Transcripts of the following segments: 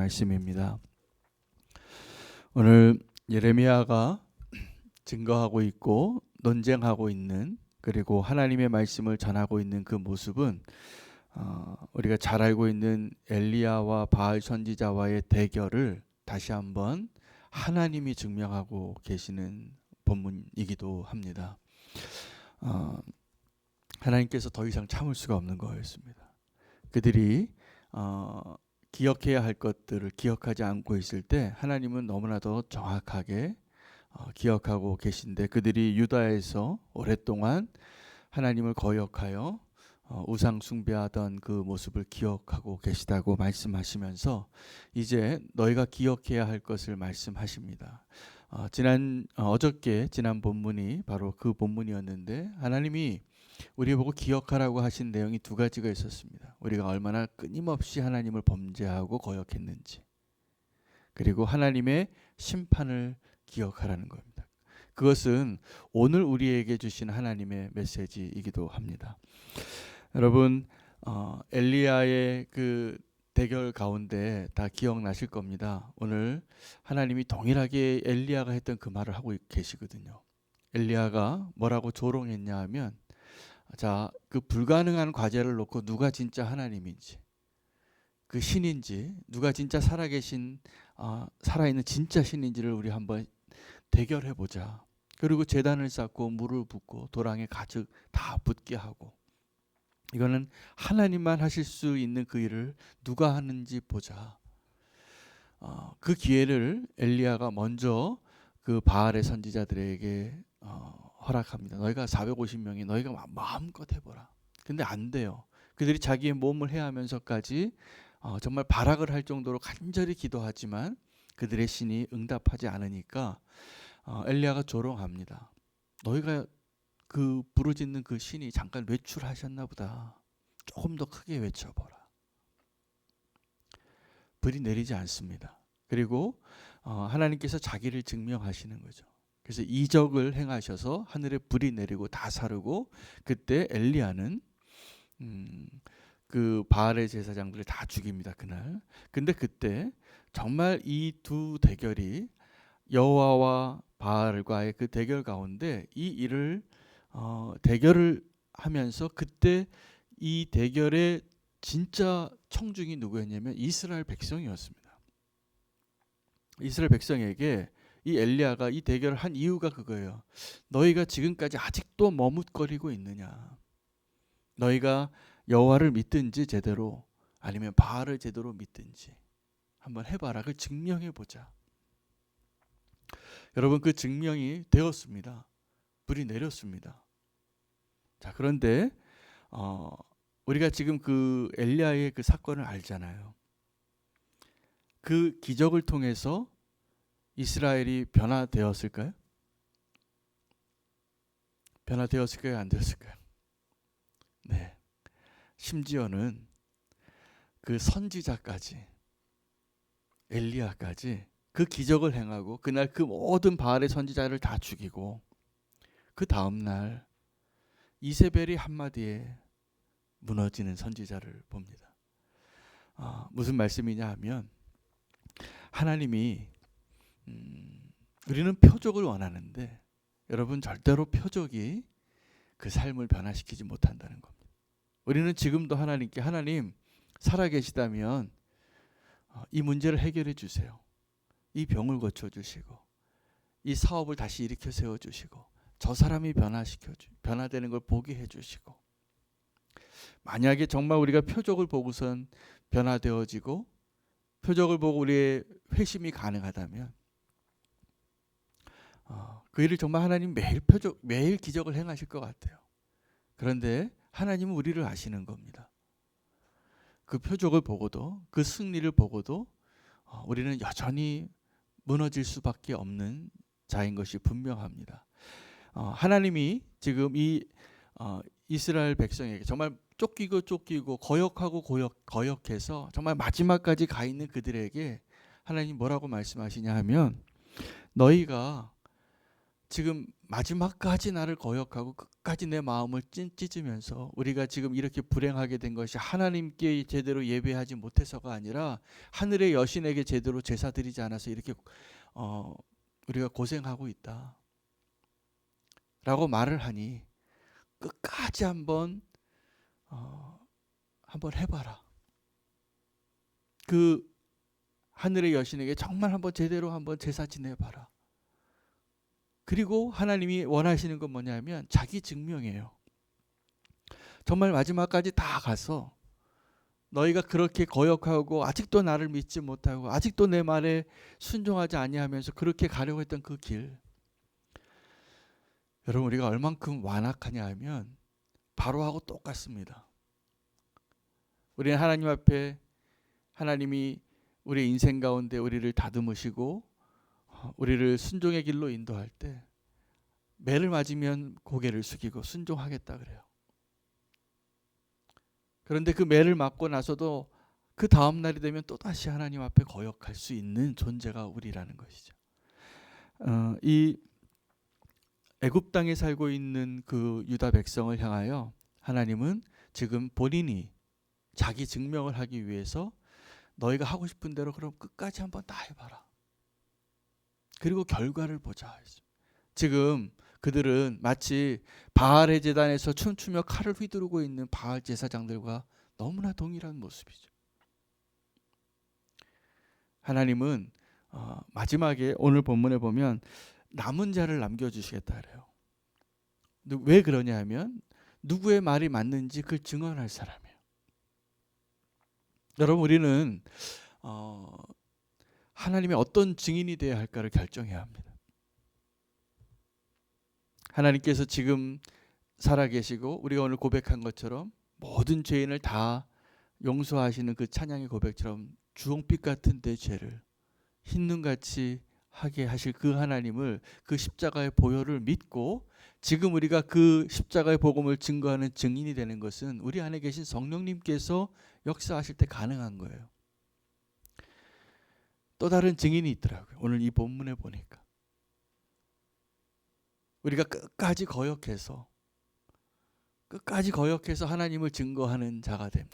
말씀입니다. 오늘 예레미야가 증거하고 있고 논쟁하고 있는, 그리고 하나님의 말씀을 전하고 있는 그 모습은 우리가 잘 알고 있는 엘리야와 바알 선지자와의 대결을 다시 한번 하나님이 증명하고 계시는 본문이기도 합니다. 하나님께서 더 이상 참을 수가 없는 거였습니다. 그들이 기억해야 할 것들을 기억하지 않고 있을 때 하나님은 너무나도 정확하게 기억하고 계신데, 그들이 유다에서 오랫동안 하나님을 거역하여 우상 숭배하던 그 모습을 기억하고 계시다고 말씀하시면서 이제 너희가 기억해야 할 것을 말씀하십니다. 어저께 지난 본문이 바로 그 본문이었는데, 하나님이 우리 보고 기억하라고 하신 내용이 두 가지가 있었습니다. 우리가 얼마나 끊임없이 하나님을 범죄하고 거역했는지, 그리고 하나님의 심판을 기억하라는 겁니다. 그것은 오늘 우리에게 주신 하나님의 메시지이기도 합니다. 여러분, 엘리야의 그 대결 가운데 다 기억나실 겁니다. 오늘 하나님이 동일하게 엘리야가 했던 그 말을 하고 계시거든요. 엘리야가 뭐라고 조롱했냐 하면, 그 불가능한 과제를 놓고 누가 진짜 하나님인지, 그 신인지, 누가 진짜 살아있는 진짜 신인지를 우리 한번 대결해보자. 그리고 제단을 쌓고 물을 붓고 도랑에 가득 다 붓게 하고, 이거는 하나님만 하실 수 있는 그 일을 누가 하는지 보자. 그 기회를 엘리야가 먼저 그 바알의 선지자들에게 허락합니다. 너희가 450명이 너희가 마음껏 해보라. 근데 안 돼요. 그들이 자기의 몸을 해하면서까지 정말 발악을 할 정도로 간절히 기도하지만 그들의 신이 응답하지 않으니까 엘리야가 조롱합니다. 너희가 그 부르짖는 그 신이 잠깐 외출하셨나 보다. 조금 더 크게 외쳐보라. 불이 내리지 않습니다. 그리고 하나님께서 자기를 증명하시는 거죠. 그래서 이적을 행하셔서 하늘에 불이 내리고 다 사르고, 그때 엘리야는 그 바알의 제사장들을 다 죽입니다, 그날. 근데 그때 정말 이 두 대결이, 여호와와 바알과의 그 대결 가운데 이 일을 대결을 하면서, 그때 이 대결의 진짜 청중이 누구였냐면 이스라엘 백성이었습니다. 이스라엘 백성에게 이 엘리야가 이 대결을 한 이유가 그거예요. 너희가 지금까지 아직도 머뭇거리고 있느냐. 너희가 여호와를 믿든지 제대로, 아니면 바알을 제대로 믿든지 한번 해봐라. 그걸 증명해보자. 여러분, 그 증명이 되었습니다. 불이 내렸습니다. 그런데 우리가 지금 그 엘리야의 그 사건을 알잖아요. 그 기적을 통해서 이스라엘이 변화되었을까요? 변화되었을까요? 안 되었을까요? 네. 심지어는 그 선지자까지, 엘리야까지 그 기적을 행하고 그날 그 모든 바알의 선지자를 다 죽이고, 그 다음날 이세벨이 한마디에 무너지는 선지자를 봅니다. 무슨 말씀이냐 하면, 하나님이 우리는 표적을 원하는데, 여러분, 절대로 표적이 그 삶을 변화시키지 못한다는 겁니다. 우리는 지금도 하나님께, 하나님 살아계시다면 이 문제를 해결해 주세요. 이 병을 고쳐주시고, 이 사업을 다시 일으켜 세워주시고, 저 사람이 변화되는 걸 보게 해주시고, 만약에 정말 우리가 표적을 보고선 변화되어지고 표적을 보고 우리의 회심이 가능하다면 그 일을 정말 하나님 매일 기적을 행하실 것 같아요. 그런데 하나님은 우리를 아시는 겁니다. 그 표적을 보고도, 그 승리를 보고도 우리는 여전히 무너질 수밖에 없는 자인 것이 분명합니다. 하나님이 지금 이 이스라엘 백성에게 정말 쫓기고 거역하고 거역해서 정말 마지막까지 가 있는 그들에게 하나님 뭐라고 말씀하시냐 하면, 너희가 지금 마지막까지 나를 거역하고 끝까지 내 마음을 찢으면서 우리가 지금 이렇게 불행하게 된 것이 하나님께 제대로 예배하지 못해서가 아니라 하늘의 여신에게 제대로 제사 드리지 않아서 이렇게 우리가 고생하고 있다 라고 말을 하니 끝까지 한번 해봐라. 그 하늘의 여신에게 정말 한번 제대로 한번 제사 지내봐라. 그리고 하나님이 원하시는 건 뭐냐면 자기 증명이에요. 정말 마지막까지 다 가서 너희가 그렇게 거역하고 아직도 나를 믿지 못하고 아직도 내 말에 순종하지 아니하면서 그렇게 가려고 했던 그 길, 여러분 우리가 얼만큼 완악하냐 하면 바로하고 똑같습니다. 우리는 하나님 앞에 하나님이 우리 인생 가운데 우리를 다듬으시고 우리를 순종의 길로 인도할 때 매를 맞으면 고개를 숙이고 순종하겠다 그래요. 그런데 그 매를 맞고 나서도 그 다음 날이 되면 또다시 하나님 앞에 거역할 수 있는 존재가 우리라는 것이죠. 이 애굽 땅에 살고 있는 그 유다 백성을 향하여 하나님은 지금 본인이 자기 증명을 하기 위해서 너희가 하고 싶은 대로 그럼 끝까지 한번 다 해봐라. 그리고 결과를 보자. 지금 그들은 마치 바알의 제단에서 춤추며 칼을 휘두르고 있는 바알 제사장들과 너무나 동일한 모습이죠. 하나님은 마지막에 오늘 본문에 보면 남은 자를 남겨주시겠다 그래요. 왜 그러냐 하면 누구의 말이 맞는지 그걸 증언할 사람이에요. 여러분 우리는 하나님의 어떤 증인이 되어야 할까를 결정해야 합니다. 하나님께서 지금 살아계시고 우리가 오늘 고백한 것처럼 모든 죄인을 다 용서하시는 그 찬양의 고백처럼 주홍빛 같은 내 죄를 흰눈같이 하게 하실 그 하나님을, 그 십자가의 보혈을 믿고 지금 우리가 그 십자가의 복음을 증거하는 증인이 되는 것은 우리 안에 계신 성령님께서 역사하실 때 가능한 거예요. 또 다른 증인이 있더라고요. 오늘 이 본문에 보니까 우리가 끝까지 거역해서 하나님을 증거하는 자가 되는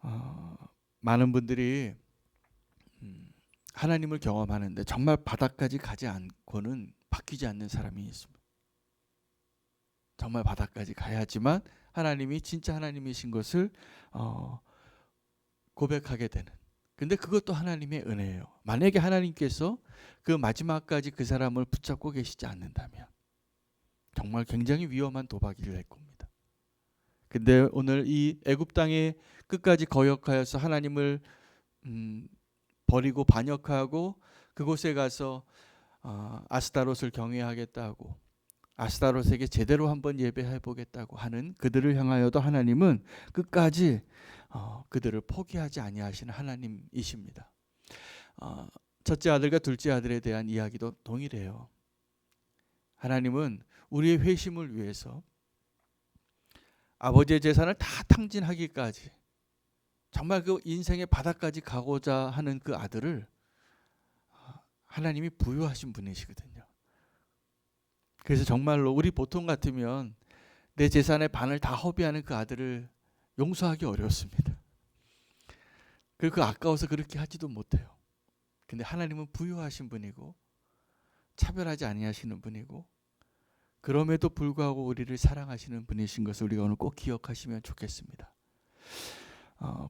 겁니다. 많은 분들이 하나님을 경험하는데 정말 바닥까지 가지 않고는 바뀌지 않는 사람이 있습니다. 정말 바닥까지 가야지만 하나님이 진짜 하나님이신 것을 고백하게 되는. 근데 그것도 하나님의 은혜예요. 만약에 하나님께서 그 마지막까지 그 사람을 붙잡고 계시지 않는다면 정말 굉장히 위험한 도박이 될 겁니다. 근데 오늘 이 애굽 땅에 끝까지 거역하여서 하나님을 버리고 반역하고 그곳에 가서 아스타롯을 경외하겠다고, 아스타롯에게 제대로 한번 예배해 보겠다고 하는 그들을 향하여도 하나님은 끝까지 그들을 포기하지 아니하시는 하나님이십니다. 첫째 아들과 둘째 아들에 대한 이야기도 동일해요. 하나님은 우리의 회심을 위해서 아버지의 재산을 다 탕진하기까지 정말 그 인생의 바닥까지 가고자 하는 그 아들을 하나님이 부여하신 분이시거든요. 그래서 정말로 우리 보통 같으면 내 재산의 반을 다 허비하는 그 아들을 용서하기 어렵습니다. 그리고 아까워서 그렇게 하지도 못해요. 근데 하나님은 부여하신 분이고 차별하지 아니하시는 분이고 그럼에도 불구하고 우리를 사랑하시는 분이신 것을 우리가 오늘 꼭 기억하시면 좋겠습니다.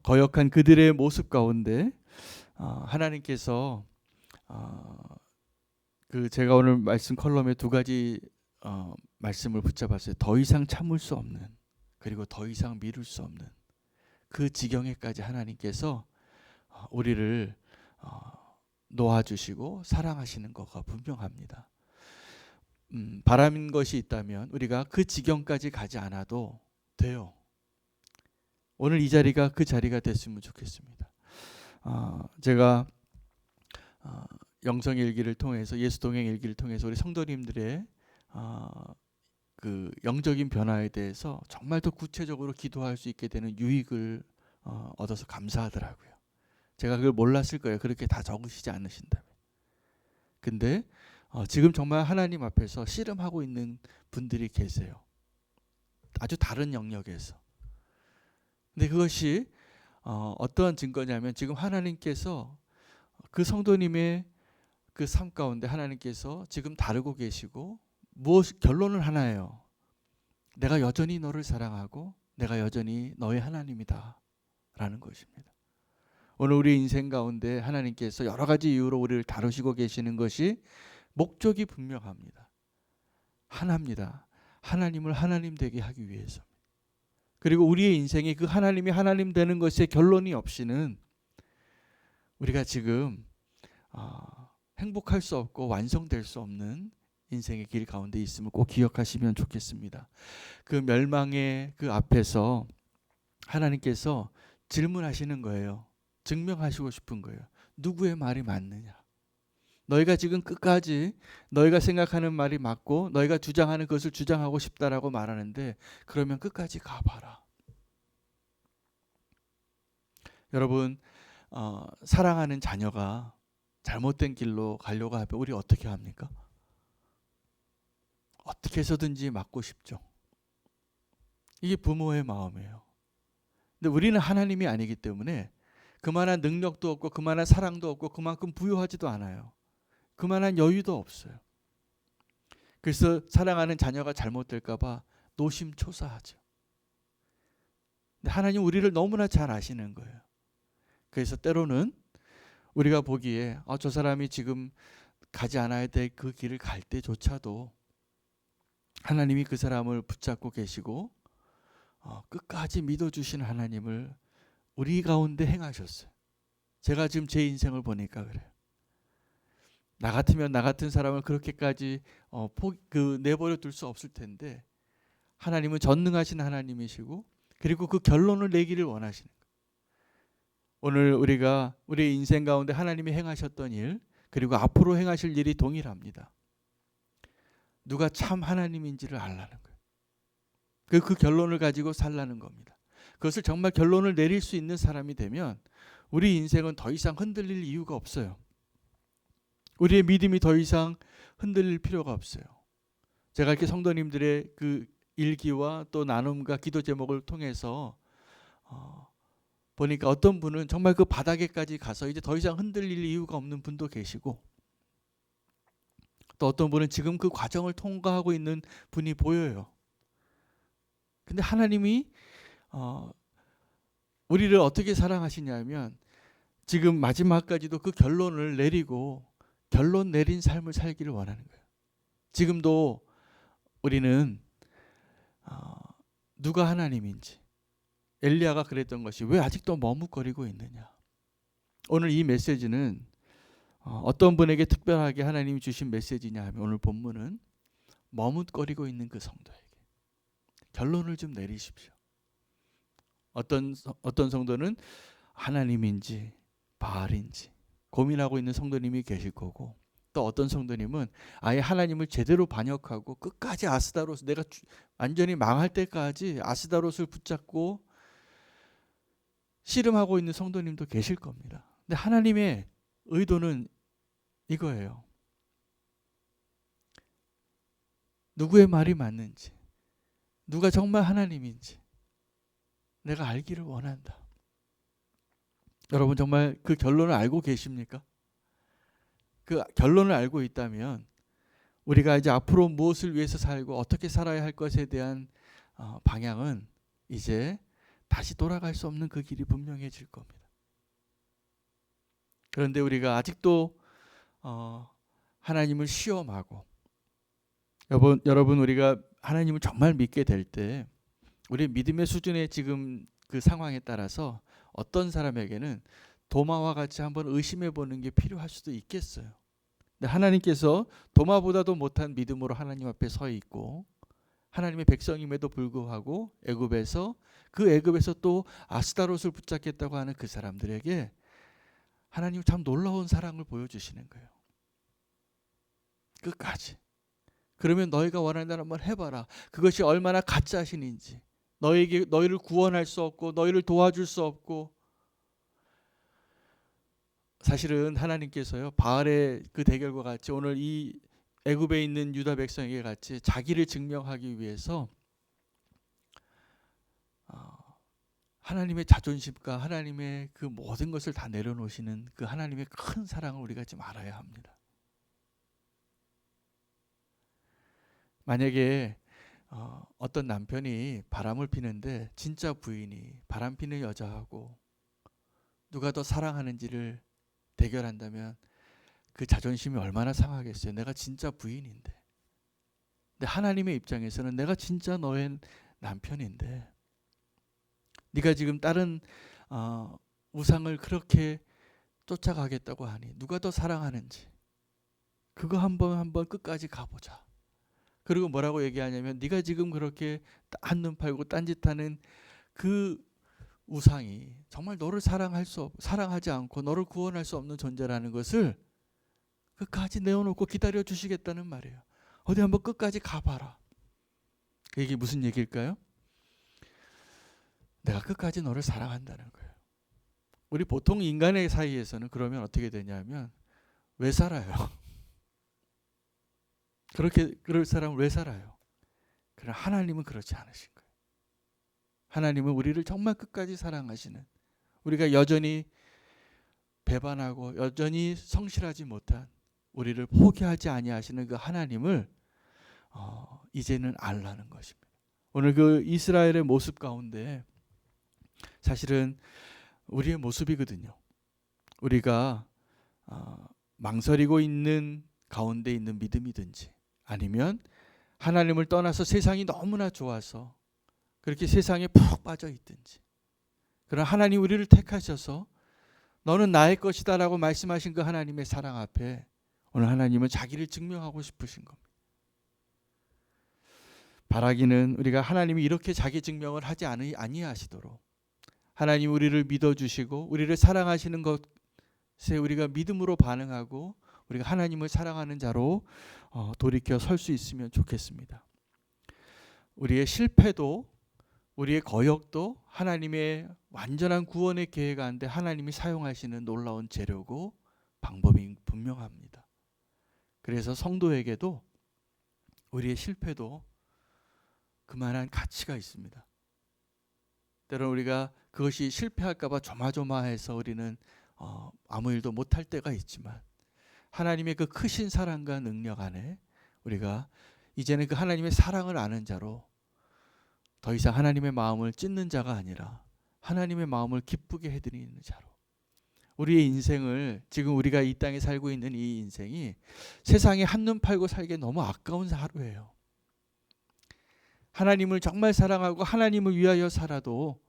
거역한 그들의 모습 가운데 하나님께서 그 제가 오늘 말씀 컬럼에 두 가지 말씀을 붙잡았어요. 더 이상 참을 수 없는, 그리고 더 이상 미룰 수 없는 그 지경에까지 하나님께서 우리를 놓아주시고 사랑하시는 것가 분명합니다. 바라는 것이 있다면 우리가 그 지경까지 가지 않아도 돼요. 오늘 이 자리가 그 자리가 됐으면 좋겠습니다. 제가 영성일기를 통해서, 예수동행일기를 통해서 우리 성도님들의 그 영적인 변화에 대해서 정말 더 구체적으로 기도할 수 있게 되는 유익을 얻어서 감사하더라고요. 제가 그걸 몰랐을 거예요. 그렇게 다 적으시지 않으신다면. 근데 지금 정말 하나님 앞에서 씨름하고 있는 분들이 계세요. 아주 다른 영역에서. 근데 그것이 어떠한 증거냐면 지금 하나님께서 그 성도님의 그 삶 가운데 하나님께서 지금 다루고 계시고 결론은 하나예요. 내가 여전히 너를 사랑하고 내가 여전히 너의 하나님이다 라는 것입니다. 오늘 우리 인생 가운데 하나님께서 여러 가지 이유로 우리를 다루시고 계시는 것이 목적이 분명합니다. 하나입니다. 하나님을 하나님 되게 하기 위해서. 그리고 우리의 인생에 그 하나님이 하나님 되는 것의 결론이 없이는 우리가 지금 행복할 수 없고 완성될 수 없는 인생의 길 가운데 있음을 꼭 기억하시면 좋겠습니다. 그 멸망의 그 앞에서 하나님께서 질문하시는 거예요. 증명하시고 싶은 거예요. 누구의 말이 맞느냐? 너희가 지금 끝까지 너희가 생각하는 말이 맞고 너희가 주장하는 것을 주장하고 싶다라고 말하는데 그러면 끝까지 가봐라. 여러분 사랑하는 자녀가 잘못된 길로 가려고 하면 우리 어떻게 합니까? 어떻게 해서든지 막고 싶죠. 이게 부모의 마음이에요. 근데 우리는 하나님이 아니기 때문에 그만한 능력도 없고 그만한 사랑도 없고 그만큼 부유하지도 않아요. 그만한 여유도 없어요. 그래서 사랑하는 자녀가 잘못될까 봐 노심초사하죠. 근데 하나님 우리를 너무나 잘 아시는 거예요. 그래서 때로는 우리가 보기에 저 사람이 지금 가지 않아야 될 그 길을 갈 때조차도 하나님이 그 사람을 붙잡고 계시고 끝까지 믿어주시는 하나님을 우리 가운데 행하셨어요. 제가 지금 제 인생을 보니까 그래요. 나 같으면 나 같은 사람을 그렇게까지 내버려 둘 수 없을 텐데 하나님은 전능하신 하나님이시고 그리고 그 결론을 내기를 원하시는 거예요. 오늘 우리가 우리의 인생 가운데 하나님이 행하셨던 일 그리고 앞으로 행하실 일이 동일합니다. 누가 참 하나님인지를 알라는 거예요. 그 결론을 가지고 살라는 겁니다. 그것을 정말 결론을 내릴 수 있는 사람이 되면 우리 인생은 더 이상 흔들릴 이유가 없어요. 우리의 믿음이 더 이상 흔들릴 필요가 없어요. 제가 이렇게 성도님들의 그 일기와 또 나눔과 기도 제목을 통해서 보니까 어떤 분은 정말 그 바닥에까지 가서 이제 더 이상 흔들릴 이유가 없는 분도 계시고 또 어떤 분은 지금 그 과정을 통과하고 있는 분이 보여요. 근데 하나님이 우리를 어떻게 사랑하시냐면 지금 마지막까지도 그 결론을 내리고 결론 내린 삶을 살기를 원하는 거예요. 지금도 우리는 누가 하나님인지 엘리야가 그랬던 것이 왜 아직도 머뭇거리고 있느냐. 오늘 이 메시지는 어떤 분에게 특별하게 하나님이 주신 메시지냐 하면 오늘 본문은 머뭇거리고 있는 그 성도에게 결론을 좀 내리십시오. 어떤 성도는 하나님인지 바알인지 고민하고 있는 성도님이 계실 거고 또 어떤 성도님은 아예 하나님을 제대로 반역하고 끝까지 아스다롯 내가 완전히 망할 때까지 아스다롯을 붙잡고 씨름하고 있는 성도님도 계실 겁니다. 근데 하나님의 의도는 이거예요. 누구의 말이 맞는지 누가 정말 하나님인지 내가 알기를 원한다. 여러분 정말 그 결론을 알고 계십니까? 그 결론을 알고 있다면 우리가 이제 앞으로 무엇을 위해서 살고 어떻게 살아야 할 것에 대한 방향은 이제 다시 돌아갈 수 없는 그 길이 분명해질 겁니다. 그런데 우리가 아직도 하나님을 시험하고 여러분 우리가 하나님을 정말 믿게 될 때 우리 믿음의 수준의 지금 그 상황에 따라서 어떤 사람에게는 도마와 같이 한번 의심해 보는 게 필요할 수도 있겠어요. 근데 하나님께서 도마보다도 못한 믿음으로 하나님 앞에 서 있고 하나님의 백성임에도 불구하고 애굽에서 또 아스다롯을 붙잡겠다고 하는 그 사람들에게 하나님 참 놀라운 사랑을 보여주시는 거예요. 끝까지. 그러면 너희가 원하는 대로 한번 해봐라. 그것이 얼마나 가짜 신인지. 너희를 구원할 수 없고 너희를 도와줄 수 없고 사실은 하나님께서요 바알의 그 대결과 같이 오늘 이 애굽에 있는 유다 백성에게 같이 자기를 증명하기 위해서 하나님의 자존심과 하나님의 그 모든 것을 다 내려놓으시는 그 하나님의 큰 사랑을 우리가 지금 알아야 합니다. 만약에 어떤 남편이 바람을 피는데 진짜 부인이 바람 피는 여자하고 누가 더 사랑하는지를 대결한다면 그 자존심이 얼마나 상하겠어요. 내가 진짜 부인인데. 근데 하나님의 입장에서는 내가 진짜 너의 남편인데 네가 지금 다른 우상을 그렇게 쫓아가겠다고 하니 누가 더 사랑하는지 그거 한번 끝까지 가보자. 그리고 뭐라고 얘기하냐면 네가 지금 그렇게 한눈 팔고 딴짓하는 그 우상이 정말 너를 사랑하지 않고 너를 구원할 수 없는 존재라는 것을 끝까지 내어놓고 기다려 주시겠다는 말이에요. 어디 한번 끝까지 가봐라. 이게 무슨 얘기일까요? 내가 끝까지 너를 사랑한다는 거예요. 우리 보통 인간의 사이에서는 그러면 어떻게 되냐면 왜 살아요? 그렇게 그럴 사람은 왜 살아요? 그러나 하나님은 그렇지 않으신 거예요. 하나님은 우리를 정말 끝까지 사랑하시는, 우리가 여전히 배반하고 여전히 성실하지 못한 우리를 포기하지 아니하시는 그 하나님을 이제는 알라는 것입니다. 오늘 그 이스라엘의 모습 가운데 사실은 우리의 모습이거든요. 우리가 망설이고 있는 가운데 있는 믿음이든지 아니면 하나님을 떠나서 세상이 너무나 좋아서 그렇게 세상에 푹 빠져 있든지, 그러나 하나님 우리를 택하셔서 너는 나의 것이다 라고 말씀하신 그 하나님의 사랑 앞에 오늘 하나님은 자기를 증명하고 싶으신 겁니다. 바라기는 우리가 하나님이 이렇게 자기 증명을 하지 아니하시도록 하나님 우리를 믿어주시고 우리를 사랑하시는 것에 우리가 믿음으로 반응하고 우리가 하나님을 사랑하는 자로 돌이켜 설 수 있으면 좋겠습니다. 우리의 실패도 우리의 거역도 하나님의 완전한 구원의 계획 가운데 하나님이 사용하시는 놀라운 재료고 방법이 분명합니다. 그래서 성도에게도 우리의 실패도 그만한 가치가 있습니다. 때로는 우리가 그것이 실패할까 봐 조마조마해서 우리는 아무 일도 못할 때가 있지만 하나님의 그 크신 사랑과 능력 안에 우리가 이제는 그 하나님의 사랑을 아는 자로 더 이상 하나님의 마음을 찢는 자가 아니라 하나님의 마음을 기쁘게 해드리는 자로, 우리의 인생을, 지금 우리가 이 땅에 살고 있는 이 인생이 세상에 한눈 팔고 살기에 너무 아까운 하루예요. 하나님을 정말 사랑하고 하나님을 위하여 살아도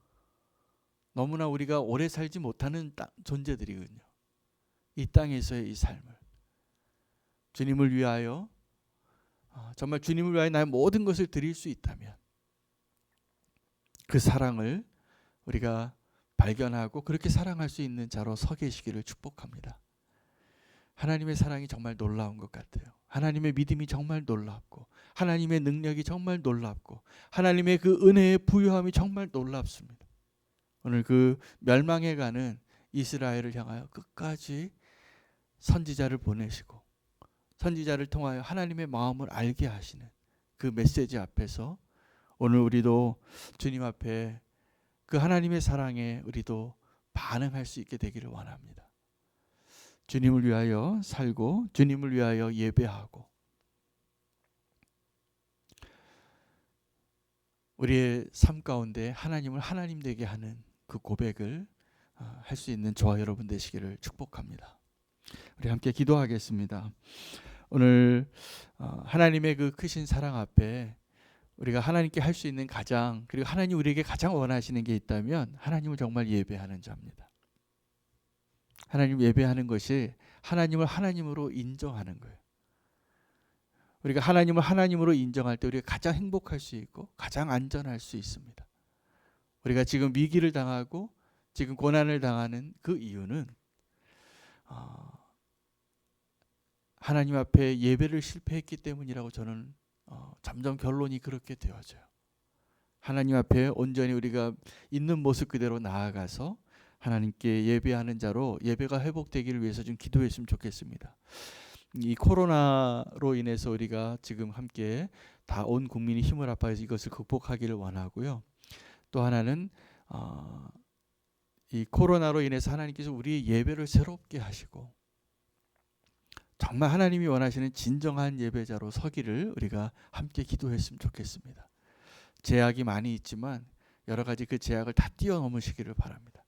너무나 우리가 오래 살지 못하는 존재들이거든요. 이 땅에서의 이 삶을 주님을 위하여, 정말 주님을 위하여 나의 모든 것을 드릴 수 있다면 그 사랑을 우리가 발견하고 그렇게 사랑할 수 있는 자로 서 계시기를 축복합니다. 하나님의 사랑이 정말 놀라운 것 같아요. 하나님의 믿음이 정말 놀랍고 하나님의 능력이 정말 놀랍고 하나님의 그 은혜의 부유함이 정말 놀랍습니다. 오늘 그 멸망해가는 이스라엘을 향하여 끝까지 선지자를 보내시고 선지자를 통하여 하나님의 마음을 알게 하시는 그 메시지 앞에서 오늘 우리도 주님 앞에 그 하나님의 사랑에 우리도 반응할 수 있게 되기를 원합니다. 주님을 위하여 살고 주님을 위하여 예배하고 우리의 삶 가운데 하나님을 하나님 되게 하는 그 고백을 할 수 있는 저와 여러분 되시기를 축복합니다. 우리 함께 기도하겠습니다. 오늘 하나님의 그 크신 사랑 앞에 우리가 하나님께 할 수 있는 그리고 하나님 우리에게 가장 원하시는 게 있다면 하나님을 정말 예배하는 자입니다. 하나님 예배하는 것이 하나님을 하나님으로 인정하는 거예요. 우리가 하나님을 하나님으로 인정할 때 우리가 가장 행복할 수 있고 가장 안전할 수 있습니다. 우리가 지금 위기를 당하고 지금 고난을 당하는 그 이유는 하나님 앞에 예배를 실패했기 때문이라고 저는 점점 결론이 그렇게 되어져요. 하나님 앞에 온전히 우리가 있는 모습 그대로 나아가서 하나님께 예배하는 자로 예배가 회복되기를 위해서 좀 기도했으면 좋겠습니다. 이 코로나로 인해서 우리가 지금 함께 다 온 국민이 힘을 합해서 이것을 극복하기를 원하고요. 또 하나는 이 코로나로 인해서 하나님께서 우리의 예배를 새롭게 하시고 정말 하나님이 원하시는 진정한 예배자로 서기를 우리가 함께 기도했으면 좋겠습니다. 제약이 많이 있지만 여러 가지 그 제약을 다 뛰어넘으시기를 바랍니다.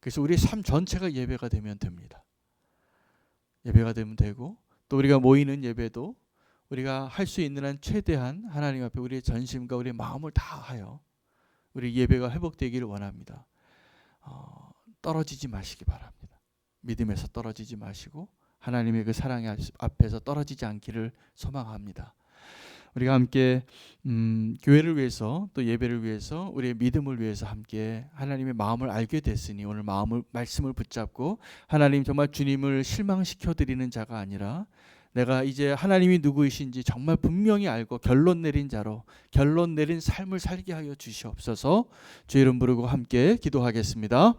그래서 우리의 삶 전체가 예배가 되면 됩니다. 예배가 되면 되고 또 우리가 모이는 예배도 우리가 할 수 있는 한 최대한 하나님 앞에 우리의 전심과 우리의 마음을 다하여 우리 예배가 회복되기를 원합니다. 떨어지지 마시기 바랍니다. 믿음에서 떨어지지 마시고 하나님의 그 사랑 앞에서 떨어지지 않기를 소망합니다. 우리가 함께 교회를 위해서 또 예배를 위해서 우리의 믿음을 위해서 함께 하나님의 마음을 알게 됐으니 오늘 말씀을 붙잡고 하나님 정말 주님을 실망시켜 드리는 자가 아니라 내가 이제 하나님이 누구이신지 정말 분명히 알고 결론 내린 자로 결론 내린 삶을 살게 하여 주시옵소서. 주 이름 부르고 함께 기도하겠습니다.